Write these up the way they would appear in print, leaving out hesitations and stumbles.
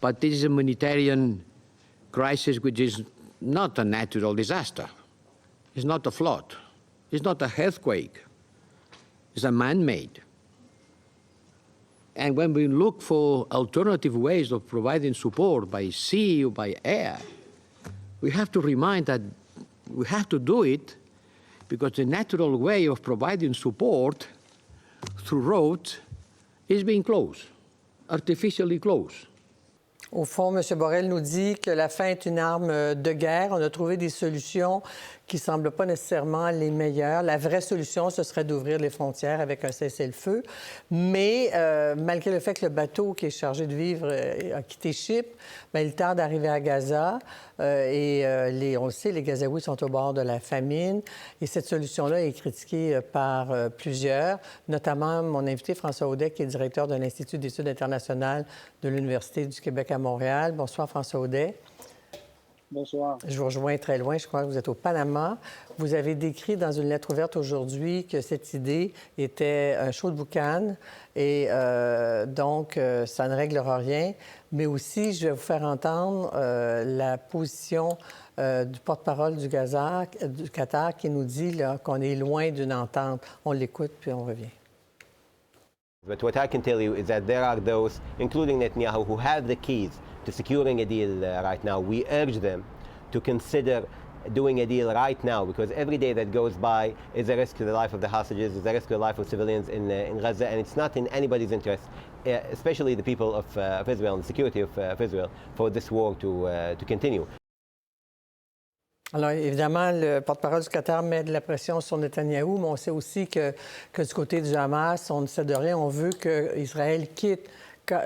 But this is a humanitarian crisis which is not a natural disaster. It's not a flood. It's not an earthquake. It's a man-made. And when we look for alternative ways of providing support by sea or by air, we have to remind that we have to do it because the natural way of providing support through roads is being closed, artificially closed. Au fond, M. Borrell nous dit que la faim est une arme de guerre. On a trouvé des solutions qui ne semblent pas nécessairement les meilleures. La vraie solution, ce serait d'ouvrir les frontières avec un cessez-le-feu. Mais malgré le fait que le bateau qui est chargé de vivres a quitté Chypre, bien, il tarde d'arriver à Gaza. On le sait, les Gazaouis sont au bord de la famine. Et cette solution-là est critiquée par plusieurs, notamment mon invité François Audet, qui est directeur de l'Institut d'études internationales de l'Université du Québec à Montréal. Bonsoir, François Audet. Bonsoir. Je vous rejoins très loin. Je crois que vous êtes au Panama. Vous avez décrit dans une lettre ouverte aujourd'hui que cette idée était un show de boucan et donc ça ne réglera rien. Mais aussi, je vais vous faire entendre la position du porte-parole du Qatar qui nous dit qu'on est loin d'une entente. On l'écoute puis on revient. But what I can tell you is that there are those, including Netanyahu, who have the keys to securing a deal right now. We urge them to consider doing a deal right now because every day that goes by is a risk to the life of the hostages, is a risk to the life of civilians in Gaza, and it's not in anybody's interest, especially the people of Israel and the security of Israel, for this war to continue. Alors, évidemment, le porte-parole du Qatar met de la pression sur Netanyahou, mais on sait aussi que du côté du Hamas, on ne sait de rien. On veut qu'Israël quitte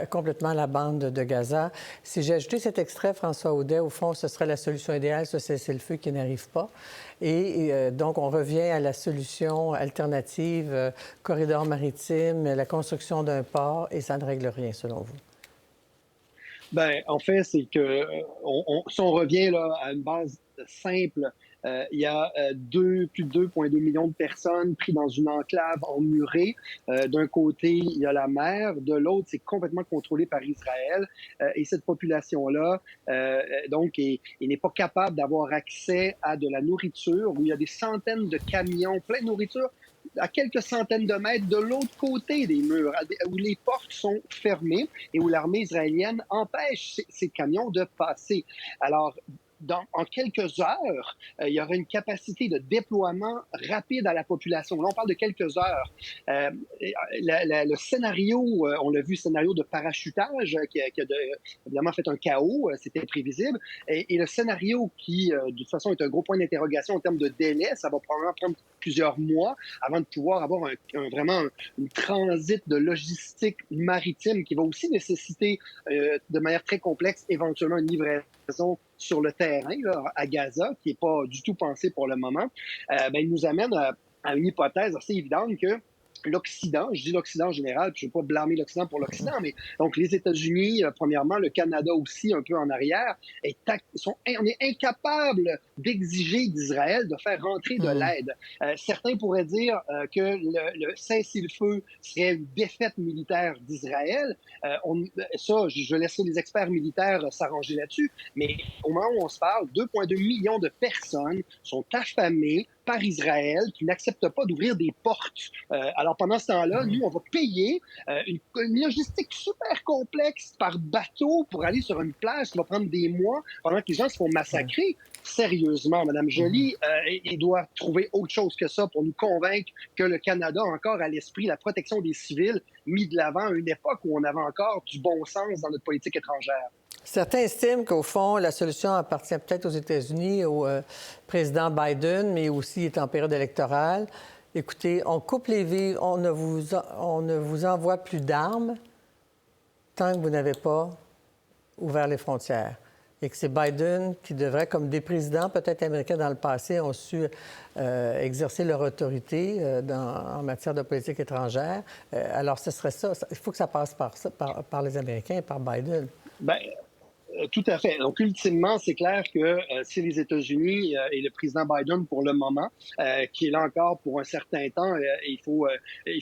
complètement la bande de Gaza. Si j'ai ajouté cet extrait, François Audet, au fond, ce serait la solution idéale, ce cessez-le-feu qui n'arrive pas. Et donc, on revient à la solution alternative, corridor maritime, la construction d'un port, et ça ne règle rien, selon vous. Bien, en fait, c'est que si on revient là, à une base simple, il y a plus de 2,2 millions de personnes prises dans une enclave emmurée. D'un côté, il y a la mer. De l'autre, c'est complètement contrôlé par Israël. Et cette population-là, donc, il n'est pas capable d'avoir accès à de la nourriture, où il y a des centaines de camions pleins de nourriture à quelques centaines de mètres de l'autre côté des murs, où les portes sont fermées et où l'armée israélienne empêche ces camions de passer. Alors, en quelques heures, il y aura une capacité de déploiement rapide à la population. Là, on parle de quelques heures. Le scénario, on l'a vu, scénario de parachutage qui a évidemment fait un chaos, c'était prévisible. Et le scénario qui, de toute façon, est un gros point d'interrogation en termes de délai, ça va probablement prendre plusieurs mois avant de pouvoir avoir vraiment une transit de logistique maritime qui va aussi nécessiter de manière très complexe éventuellement une livraison sur le terrain là, à Gaza, qui n'est pas du tout pensé pour le moment. Il nous amène à une hypothèse assez évidente que l'Occident, je dis l'Occident en général, puis je ne veux pas blâmer l'Occident pour l'Occident, mais donc les États-Unis, premièrement, le Canada aussi, un peu en arrière, on est incapable d'exiger d'Israël de faire rentrer de l'aide. Certains pourraient dire que le cessez-le-feu serait une défaite militaire d'Israël. Ça, je laisserai les experts militaires s'arranger là-dessus, mais au moment où on se parle, 2,2 millions de personnes sont affamées par Israël qui n'accepte pas d'ouvrir des portes. Alors, pendant ce temps-là, nous, on va payer une logistique super complexe par bateau pour aller sur une plage qui va prendre des mois pendant que les gens se font massacrer. Sérieusement, Mme Joly, il doit trouver autre chose que ça pour nous convaincre que le Canada a encore à l'esprit la protection des civils mis de l'avant à une époque où on avait encore du bon sens dans notre politique étrangère. Certains estiment qu'au fond, la solution appartient peut-être aux États-Unis, au président Biden, mais aussi est en période électorale. Écoutez, on coupe les vivres, on ne vous envoie plus d'armes tant que vous n'avez pas ouvert les frontières. Et que c'est Biden qui devrait, comme des présidents peut-être américains dans le passé, ont su exercer leur autorité en matière de politique étrangère. Alors, ce serait ça. Il faut que ça passe par les Américains et par Biden. Bien, Tout à fait. Donc, ultimement, c'est clair que si les États-Unis et le président Biden, pour le moment, qui est là encore pour un certain temps, il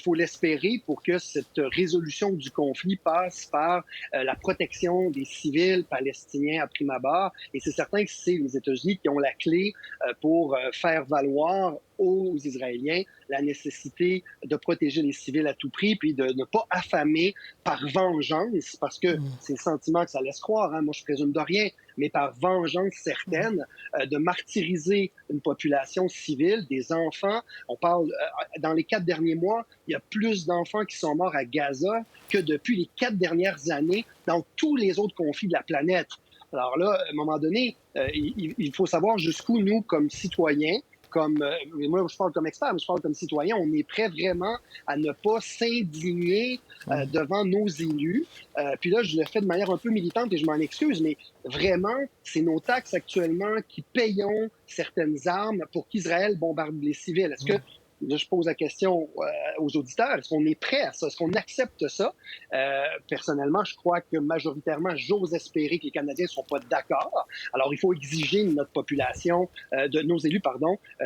faut l'espérer pour que cette résolution du conflit passe par la protection des civils palestiniens à prime abord. Et c'est certain que c'est les États-Unis qui ont la clé pour faire valoir aux Israéliens la nécessité de protéger les civils à tout prix, puis de ne pas affamer par vengeance, parce que c'est le sentiment que ça laisse croire, hein, moi je présume de rien, mais par vengeance certaine, de martyriser une population civile, des enfants. On parle, dans les 4 derniers mois, il y a plus d'enfants qui sont morts à Gaza que depuis les 4 dernières années dans tous les autres conflits de la planète. Alors là, à un moment donné, il faut savoir jusqu'où nous, comme citoyens, moi je parle comme expert, mais je parle comme citoyen, on est prêt vraiment à ne pas s'indigner devant nos élus. Puis là, je le fais de manière un peu militante et je m'en excuse, mais vraiment, c'est nos taxes actuellement qui payons certaines armes pour qu'Israël bombarde les civils. Est-ce que là, je pose la question aux auditeurs, est-ce qu'on est prêt à ça? Est-ce qu'on accepte ça? Personnellement, je crois que majoritairement, j'ose espérer que les Canadiens ne sont pas d'accord. Alors, il faut exiger de notre population, de nos élus,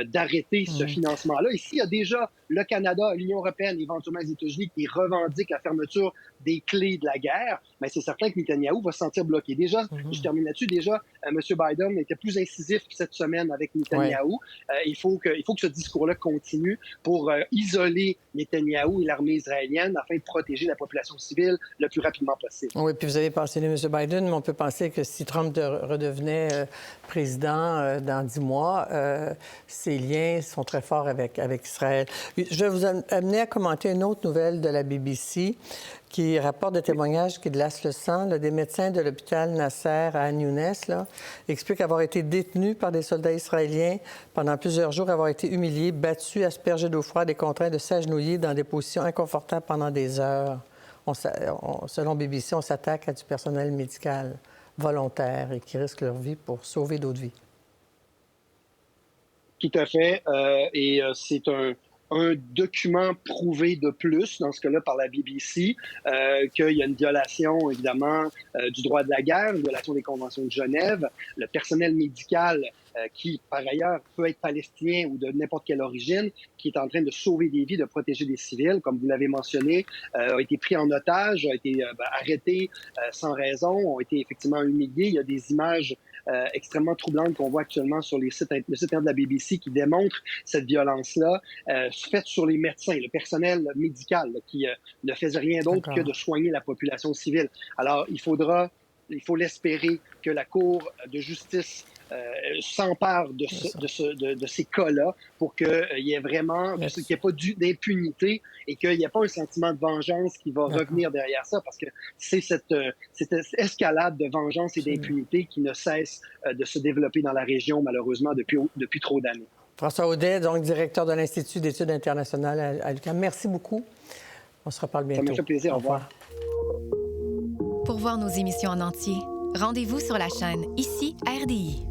d'arrêter ce financement-là. Ici, il y a déjà le Canada, l'Union européenne, éventuellement les États-Unis qui revendiquent la fermeture des clés de la guerre, mais c'est certain que Netanyahou va se sentir bloqué. Déjà, je termine là-dessus, M. Biden était plus incisif cette semaine avec Netanyahou. Il faut que ce discours-là continue pour isoler Netanyahou et l'armée israélienne afin de protéger la population civile le plus rapidement possible. Oui, puis vous avez mentionné M. Biden, mais on peut penser que si Trump redevenait président dans 10 mois, ses liens sont très forts avec Israël. Je vais vous amener à commenter une autre nouvelle de la BBC qui rapporte des témoignages qui glacent le sang. Des médecins de l'hôpital Nasser à Han Younes expliquent avoir été détenus par des soldats israéliens pendant plusieurs jours, avoir été humiliés, battus, aspergés d'eau froide et contraints de s'agenouiller dans des positions inconfortables pendant des heures. Selon BBC, on s'attaque à du personnel médical volontaire et qui risque leur vie pour sauver d'autres vies. Tout à fait. C'est un document prouvé de plus, dans ce cas-là par la BBC, qu'il y a une violation, évidemment, du droit de la guerre, une violation des conventions de Genève. Le personnel médical, qui, par ailleurs, peut être palestinien ou de n'importe quelle origine, qui est en train de sauver des vies, de protéger des civils, comme vous l'avez mentionné, a été pris en otage, a été arrêté sans raison, ont été effectivement humiliés. Il y a des images extrêmement troublantes qu'on voit actuellement sur le site de la BBC qui démontrent cette violence-là faite sur les médecins, le personnel médical qui ne faisait rien d'autre que de soigner la population civile. Alors, il faut l'espérer que la Cour de justice s'empare de ces cas-là pour qu'il y ait vraiment, qu'il n'y ait pas d'impunité et qu'il n'y ait pas un sentiment de vengeance qui va revenir derrière ça, parce que c'est cette escalade de vengeance et d'impunité qui ne cesse de se développer dans la région, malheureusement, depuis trop d'années. François Audet, donc directeur de l'Institut d'études internationales à l'UQAM. Merci beaucoup. On se reparle bientôt. Ça me fait plaisir. Au revoir. Pour voir nos émissions en entier, rendez-vous sur la chaîne Ici RDI.